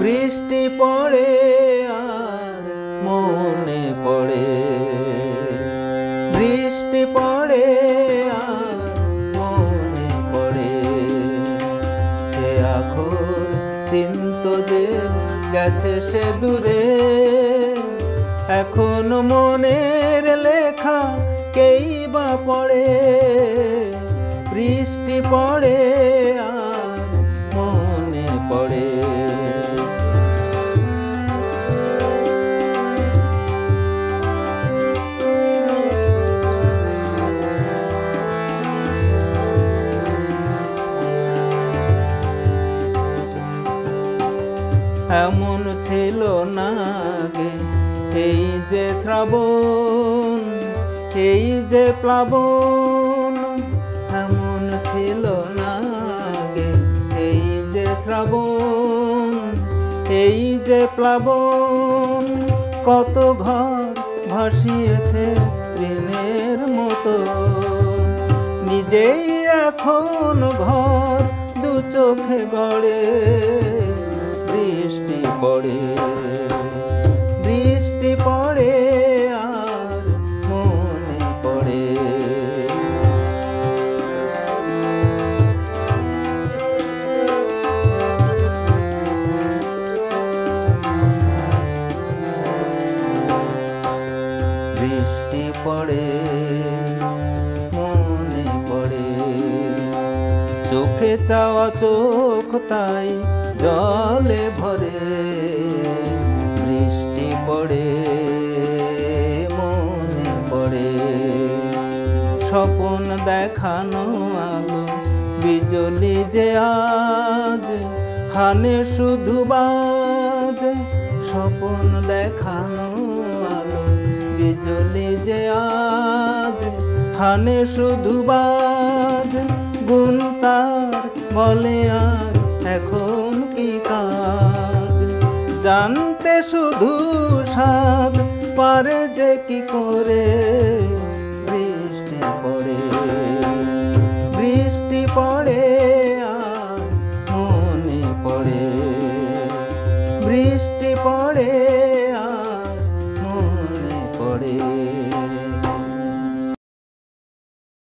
বৃষ্টি পড়ে আর মনে পড়ে, বৃষ্টি পড়ে আর মনে পড়ে। এ আখর চিন্ত যে গেছে সে দূরে, এখন মনের লেখা কেই বা পড়ে। বৃষ্টি পড়ে আর মনে পড়ে। এমন ছিল না গে এই যে শ্রাবণ, এই যে প্লাবন। এমন ছিল না গে এই যে শ্রাবণ, এই যে প্লাবন। কত ঘর ভাসিয়েছে তৃণের মতো, নিজেই এখন ঘর দু চোখে গড়ে। বৃষ্টি পড়ে, বৃষ্টি পড়ে আর মনে পড়ে। বৃষ্টি পড়ে মনে পড়ে, চোখে চাওয়া চোখ তাই জলে ভরে। বৃষ্টি পড়ে মনে পড়ে, স্বপন দেখানো আলো বিজলি যে আজ হানে শুধু বাজ। স্বপন দেখানো আলো বিজলি যে আজ হানে শুধু বাজ। গুণ তার বলে আর এখন কি কাজ, জানতে শুধু স্বাদ পারে যে কি করে। বৃষ্টি পড়ে, বৃষ্টি পড়ে আর মনে পড়ে, বৃষ্টি পড়ে।